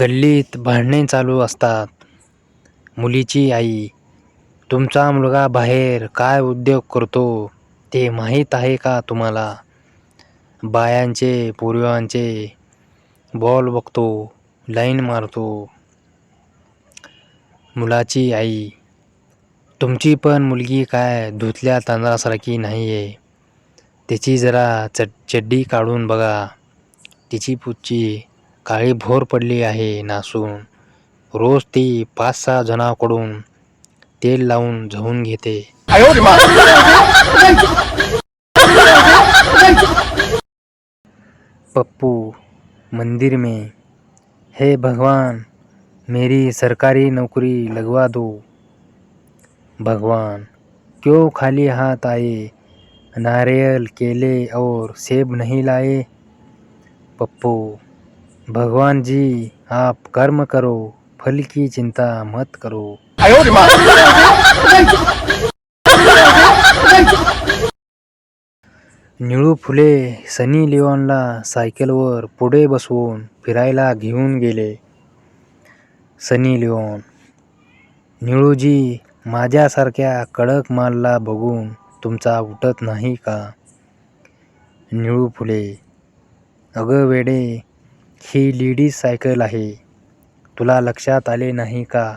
गल्लीत भांडणे चालू असतात. मुलीची आई, तुमचा मुलगा बाहेर काय उद्योग करतो ते माहीत आहे का तुम्हाला? बायांचे पूर्वांचे बॉल बघतो, लाईन मारतो. मुलाची आई, तुमची पण मुलगी काय धुतल्या तांदळासारखी नाही आहे. तिची जरा चड्डी काढून बघा. तिची पुच्ची काळी भोर पडली आहे नासून. रोज ती 5-6 जणांकडून तेल लावून धुवून घेते. पप्पू मंदिर में, हे भगवान मेरी सरकारी नौकरी लगवा दो. भगवान, क्यों खाली हाथ आए? नारियल, केले और सेब नहीं लाए? पप्पू, भगवान जी आप कर्म करो, फल की चिंता मत करो. निळू फुले सनी लिओनला सायकलवर पुढे बसवून फिरायला घेऊन गेले. सनी लिओन, निळूजी माझ्यासारख्या कडक मालला बघून तुमचा उठत नाही का? निळू फुले, अगं वेडे, ही लेडीज सायकल आहे. तुला लक्षात आले नाही का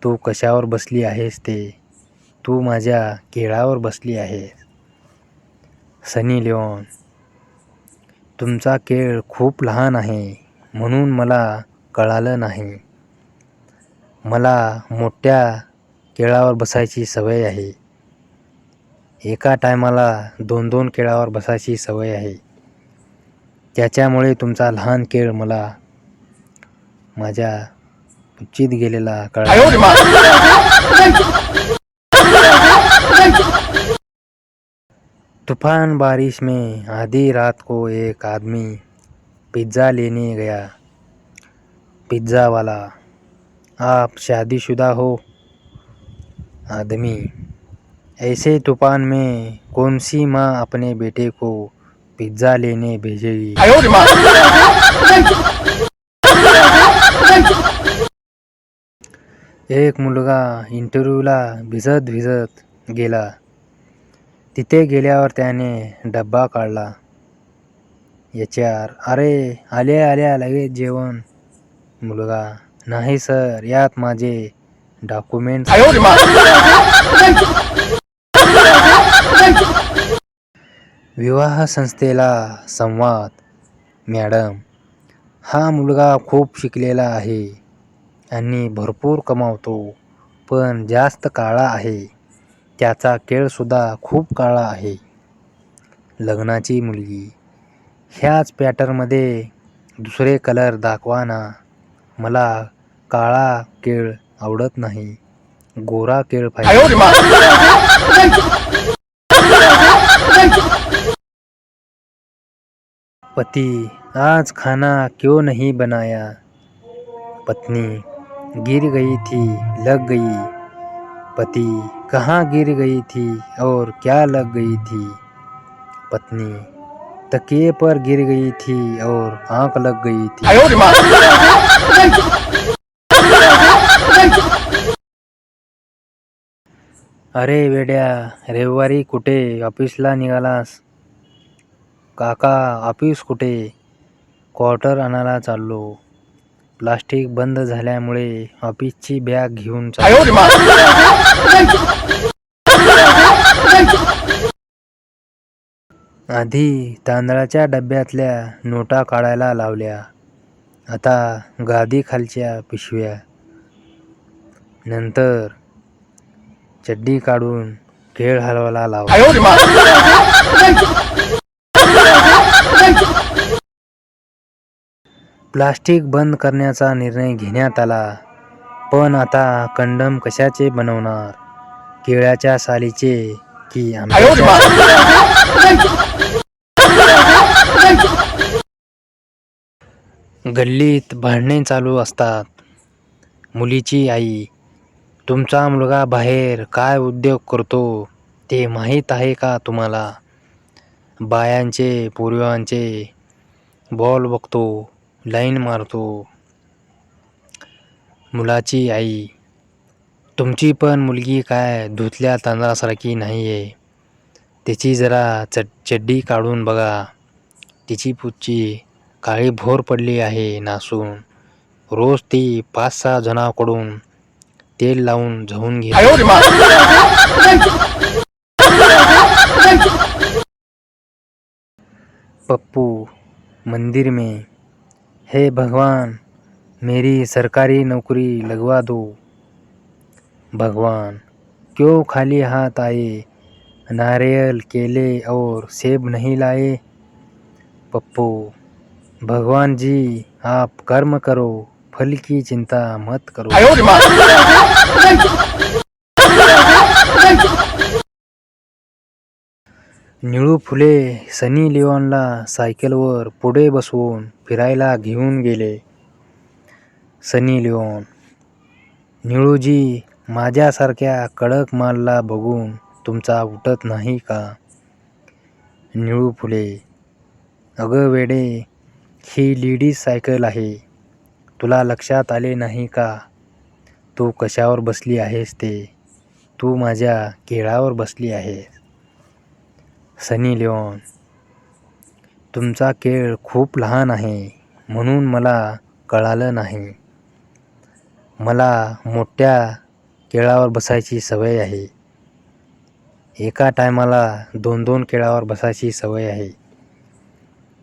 तू कशावर बसली आहेस ते? तू माझ्या केळावर बसली आहेस. सनी लिओन, तुमचा केळ खूप लहान आहे म्हणून मला कळालं नाही. मला मोठ्या केळावर बसायची सवय आहे. एका टायमाला 2-2 केळावर बसायची सवय आहे. त्याच्यामुळे तुमचा लहान केळ मला माझ्या पुच्चीत गेलेला कळला. तूफान बारिश में आधी रात को एक आदमी पिज़्ज़ा लेने गया. पिज़्ज़ा वाला, आप शादीशुदा हो? आदमी, ऐसे तूफान में कौन सी माँ अपने बेटे को पिज़्ज़ा लेने भेजेगी? एक मुलगा इंटरव्ह्यूला भिजत भिजत गेला. तिथे गेल्यावर त्याने डब्बा काढला. HR, अरे आल्या आल्या लगेच जेवण. मुलगा, नाही सर, यात माझे डॉक्युमेंट्स. विवाह संस्थेला संवाद. मॅडम, हा मुलगा खूप शिकलेला आहे आणि भरपूर कमावतो, पण जास्त काळा आहे. त्याचा केळसुद्धा खूप काळा आहे. लग्नाची मुलगी, ह्याच पॅटर्नमध्ये दुसरे कलर दाखवा ना. मला काळा केळ आवडत नाही, गोरा केळ पाहिजे. पति, आज खाना क्यों नहीं बनाया? पत्नी, गिर गई थी, लग गई. पति, कहाँ गिर गई थी और क्या लग गई थी? पत्नी, तकिए पर गिर गई थी और आंख लग गई थी. अरे वेड्या, रविवारी कुठे ऑफिसला निघालास? काका, ऑफिस कुठे? क्वार्टर आणायला चाललो. प्लास्टिक बंद झाल्यामुळे ऑफिसची बॅग घेऊन चाललो. आधी तांदळाच्या डब्यातल्या नोटा काढायला लावल्या, आता गादीखालच्या पिशव्या. नंतर चड्डी काढून केळ हलवायला लावला. प्लास्टिक बंद करण्याचा निर्णय घेण्यात आला, पण आता कंडम कशाचे बनवणार? केळ्याच्या सालीचे की आंब्याच्या? गल्लीत भांडणे चालू असतात. मुलीची आई, तुमचा मुलगा बाहेर काय उद्योग करतो ते माहीत आहे का तुम्हाला? बायांचे पूर्वांचे बॉल बघतो, लाईन मारतो. मुलाची आई, तुमची पण मुलगी काय धुतल्या तांदळासारखी नाही आहे. तिची जरा चड्डी काढून बघा. तिची पुच्ची काळी भोर पडली आहे नासून. रोज ती 5-6 जणांकडून तेल लावून धुवून घेते. पप्पू मंदिर में, हे भगवान मेरी सरकारी नौकरी लगवा दो. भगवान क्यों खाली हाथ आए, नारियल केले और सेब नहीं लाए. पप्पू भगवान जी आप कर्म करो, फल की चिंता मत करो. निळू फुले सनी लिओनला सायकलवर पुढे बसवून फिरायला घेऊन गेले. सनी लिओन, निळूजी माझ्यासारख्या कडक मालला बघून तुमचा उठत नाही का. निळू फुले, अगं वेडे, ही लेडीज सायकल आहे. तुला लक्षात आले नाही का तू कशावर बसली आहेस ते. तू माझ्या केळावर बसली आहेस. सनी लिओन, तुमचा केळ खूप लहान आहे म्हणून मला कळालं नाही. मला मोठ्या केळावर बसायची सवय आहे. एका टायमाला 2-2 केळावर बसायची सवय आहे.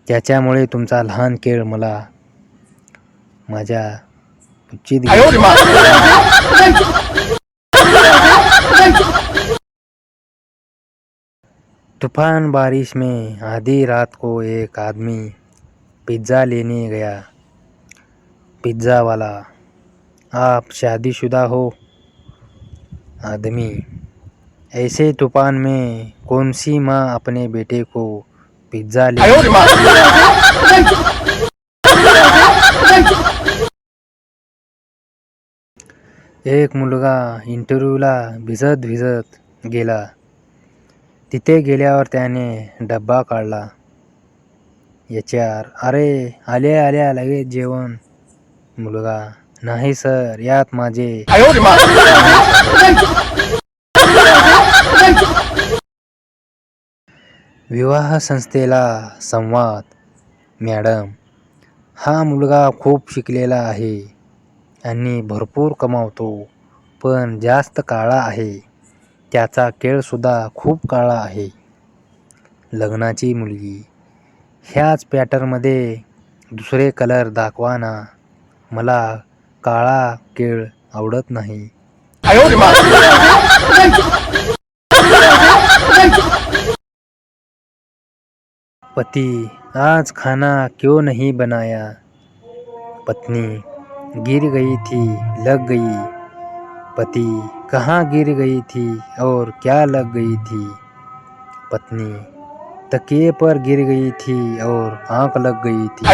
त्याच्यामुळे तुमचा लहान केळ मला माझ्या पुच्चीत गेला. तूफान बारिश में आधी रात को एक आदमी पिज़्ज़ा लेने गया. पिज़्ज़ा वाला, आप शादीशुदा हो. आदमी, ऐसे तूफान में कौन सी माँ अपने बेटे को पिज़्ज़ा ले. एक मुलगा इंटरव्ह्यूला भिजत गेला. तिथे गेल्यावर त्याने डब्बा काढला. HR, अरे आल्या लगेच जेवण. मुलगा, नाही सर, यात माझे. विवाह संस्थेला संवाद. मॅडम, हा मुलगा खूप शिकलेला आहे आणि भरपूर कमावतो, पण जास्त काळा आहे. त्याचा केळसुद्धा खूप काळा आहे. लग्नाची मुलगी, ह्याच पॅटर्नमध्ये दुसरे कलर दाखवा ना. मला काळा केळ आवडत नाही. पति, आज खाना क्यों नहीं बनाया. पत्नी, गिर गई थी, लग गई. पति, कहाँ गिर गई थी और क्या लग गई थी. पत्नी, तकिए पर गिर गई थी और आंख लग गई थी.